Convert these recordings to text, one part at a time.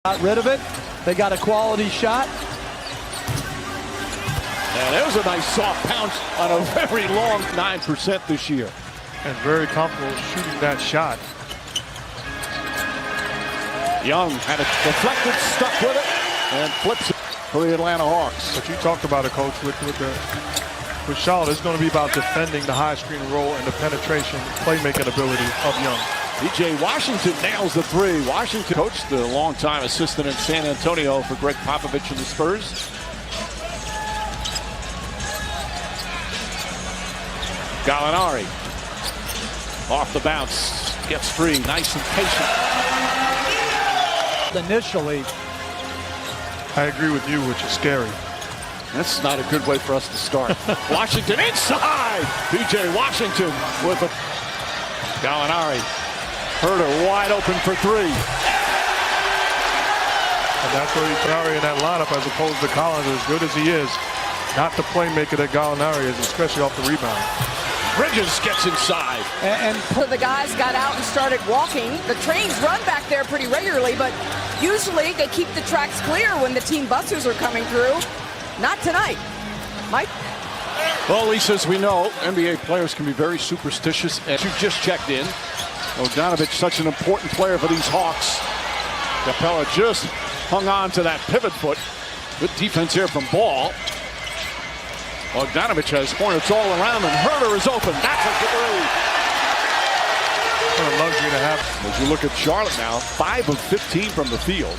Got rid of it. They got a quality shot. And it was a nice soft pounce on a very long 9% this year. And very comfortable shooting that shot. Young had it deflected, stuck with it, and flips it for the Atlanta Hawks. But you talked about it, Coach, with Charlotte. It's going to be about defending the high screen roll and the penetration, playmaking ability of Young. P.J. Washington nails the three. Washington coached the longtime assistant in San Antonio for Greg Popovich and the Spurs. Gallinari off the bounce, gets free, nice and patient. Initially, I agree with you, which is scary. That's not a good way for us to start. Washington inside. P.J. Washington with a Gallinari. Herter wide open for three. And that's where Gallinari in that lineup, as opposed to Collins, as good as he is, not the playmaker that Gallinari is, especially off the rebound. Bridges gets inside. And the guys got out and started walking. The trains run back there pretty regularly, but usually they keep the tracks clear when the team buses are coming through. Not tonight. Mike? Well, Lisa, as we know, NBA players can be very superstitious. As you just checked in, Bogdanovich, such an important player for these Hawks. Capella just hung on to that pivot foot. Good defense here from Ball. Bogdanovich has Hornets all around him. Herter is open. That's a three. What a luxury to have. As you look at Charlotte now, 5 of 15 from the field.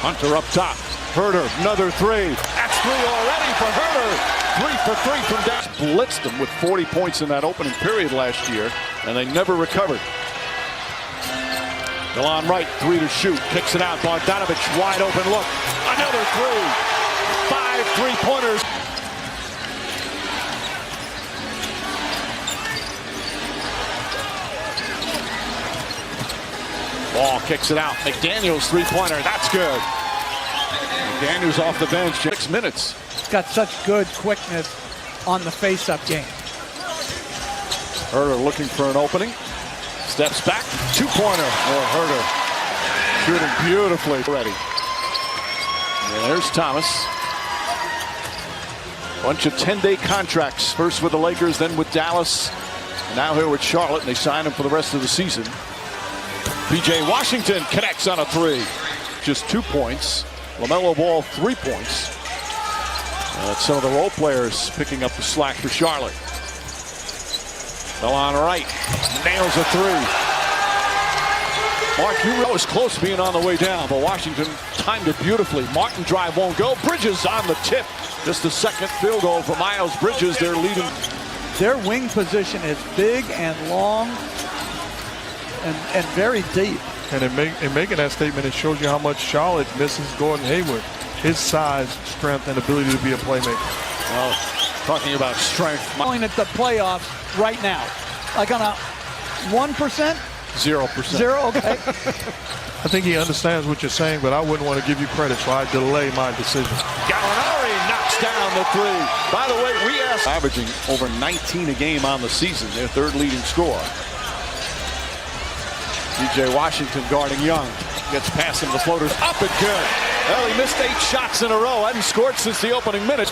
Hunter up top. Herter, another three. That's three already for Herter. 3 for 3 from down. Blitzed them with 40 points in that opening period last year, and they never recovered. Delon Wright, 3 to shoot. Kicks it out. Bogdanovich, wide open look. Another three. 5 3-pointers. Ball kicks it out. McDaniels, 3-pointer. That's good. McDaniels off the bench. 6 minutes. got such good quickness on the face-up game. Herter looking for an opening. Steps back. 2-pointer. Herter shooting beautifully already. And there's Thomas. Bunch of 10-day contracts. First with the Lakers, then with Dallas. And now here with Charlotte, and they sign him for the rest of the season. P.J. Washington connects on a three. Just 2 points. LaMelo Ball, 3 points. That's some of the role players picking up the slack for Charlotte. Delon Wright nails a three. Mark, you was close to being on the way down, but Washington timed it beautifully. Martin drive won't go. Bridges on the tip. Just the second field goal for Miles Bridges. They're leading. Their wing position is big and long and very deep. And in making that statement, it shows you how much Charlotte misses Gordon Hayward. His size, strength, and ability to be a playmaker. Well, talking about strength. Going at the playoffs right now. Like on a 1%? 0%. Zero, okay. I think he understands what you're saying, but I wouldn't want to give you credit, so I delay my decision. Gallinari knocks down the three. By the way, we asked averaging over 19 a game on the season, their third leading scorer. P.J. Washington guarding Young. Gets past him, the floater's up and good. Well, he missed 8 shots in a row. Hadn't scored since the opening minute.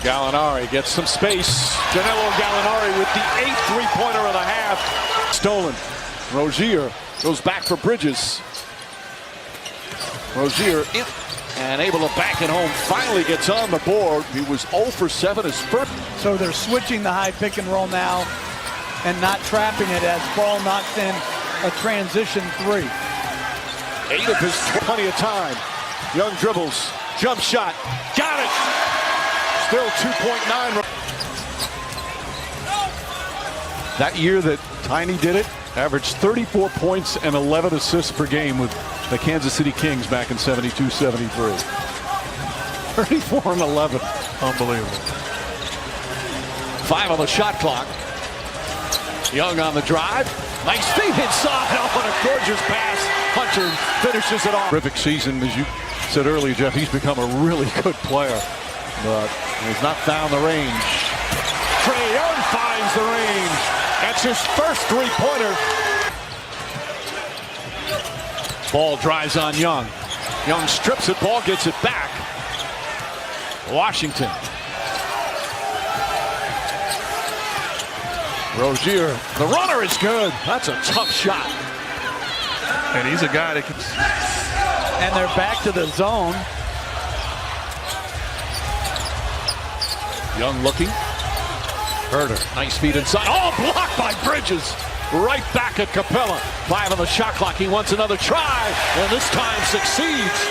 Gallinari gets some space. Danilo Gallinari with the 8th three-pointer of the half. Stolen. Rozier goes back for Bridges. Rozier in and able to back it home. Finally gets on the board. He was 0 for 7 his first. So they're switching the high pick and roll now and not trapping it as Ball knocks in a transition three. 8 of his, plenty of time. Young dribbles, jump shot, got it. Still 2.9. That year that Tiny did it, averaged 34 points and 11 assists per game with the Kansas City Kings back in 72-73. 34 and 11. Unbelievable. 5 on the shot clock. Young on the drive. Nice feed inside on a gorgeous pass. Hunter finishes it off. Terrific season, as you said earlier, Jeff. He's become a really good player. but has not found the range. Trae Young finds the range. That's his first three-pointer. Ball drives on Young. Young strips it, Ball gets it back. Washington. Rozier, the runner is good. That's a tough shot. And he's a guy that can. And they're back to the zone. Young looking. Herter, nice feed inside. Oh, blocked by Bridges. Right back at Capella. 5 on the shot clock. He wants another try, and this time succeeds.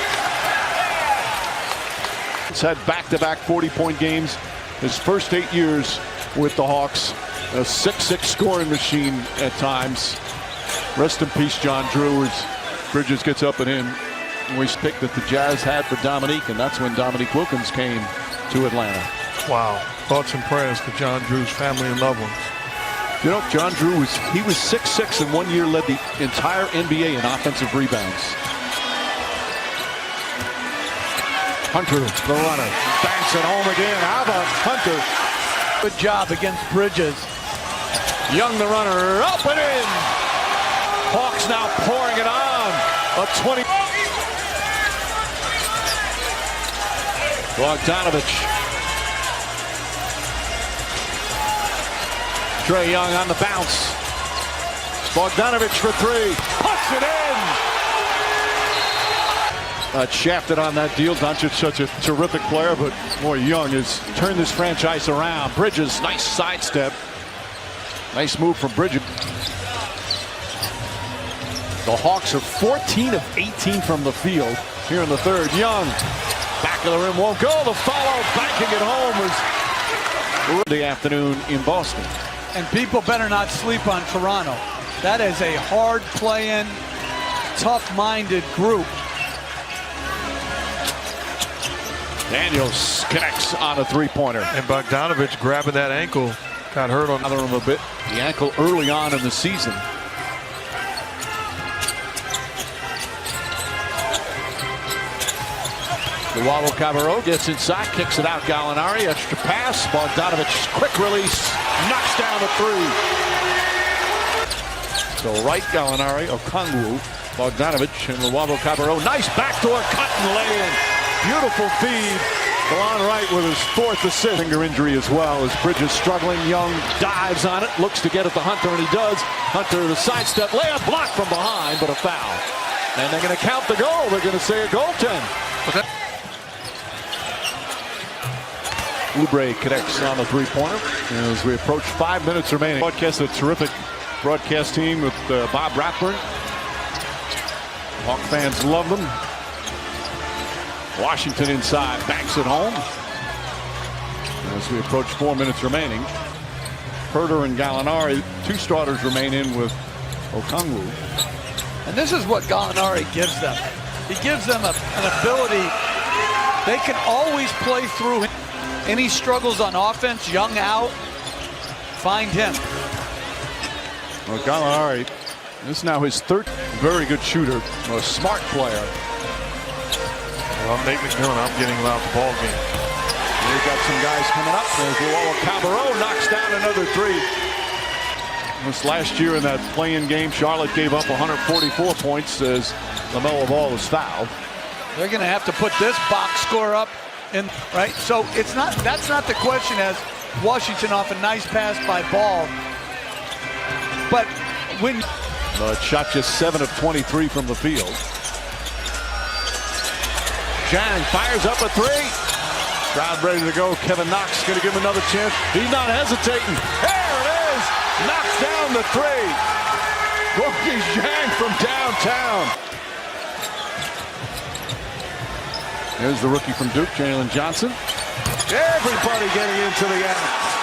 He's had back-to-back 40-point games his first 8 years with the Hawks. A 6-6 scoring machine at times. Rest in peace, John Drew, as Bridges gets up and in. And we picked that the Jazz had for Dominique, and that's when Dominique Wilkins came to Atlanta. Wow. Thoughts and prayers to John Drew's family and loved ones. You know, John Drew was 6'6" and 1 year led the entire NBA in offensive rebounds. Hunter, the runner, banks it home again. How about Hunter? Good job against Bridges. Young, the runner, up and in. Hawks now pouring it on. A 20. Bogdanovich. Trae Young on the bounce. Bogdanovich for 3. Puts it in. Shafted on that deal. Doncic such a terrific player, but boy, Young has turned this franchise around. Bridges, nice sidestep. Nice move from Bridges. The Hawks are 14 of 18 from the field here in the third. Young, back of the rim, won't go. The follow, banking it home was the afternoon in Boston. And people better not sleep on Toronto. That is a hard-playing, tough-minded group. Daniels connects on a three-pointer. And Bogdanovich grabbing that ankle. Got hurt on him a bit. The ankle early on in the season. Luwawu-Cabarrot gets inside, kicks it out. Gallinari, extra pass. Bogdanovich, quick release, knocks down the 3. So right, Gallinari, Okongwu, Bogdanovich, and Luwawu-Cabarrot. Nice backdoor cut and lay-in. Beautiful feed. Delon Wright with his 4th assist. Finger injury as well as Bridges struggling. Young dives on it, looks to get it to Hunter, and he does. Hunter, the sidestep, layup blocked from behind, but a foul. And they're going to count the goal. They're going to say a goaltend. Oubre connects on the three-pointer as we approach 5 minutes remaining. Broadcast, a terrific broadcast team with Bob Rathburn. Hawk fans love them. Washington inside, banks it home. As we approach 4 minutes remaining, Herter and Gallinari, 2 starters remain in with Okongwu. And this is what Gallinari gives them. He gives them an ability. They can always play through him. Any struggles on offense, Young out, find him. Well, Gallinari, this is now his 3rd. Very good shooter, a smart player. Well, Nate McMillan, I'm getting him out the ball game. They've got some guys coming up. There's Luwawu-Cabarrot knocks down another 3. This last year in that play-in game, Charlotte gave up 144 points as LaMelo Ball was fouled. They're going to have to put this box score up, right? So it's not. That's not the question. As Washington off a nice pass by Ball, but when shot just 7 of 23 from the field. Jang fires up a 3. Crowd ready to go. Kevin Knox going to give him another chance. He's not hesitating. There it is. Knocks down the 3. Gorgie Jang from downtown. There's the rookie from Duke, Jalen Johnson. Everybody getting into the act.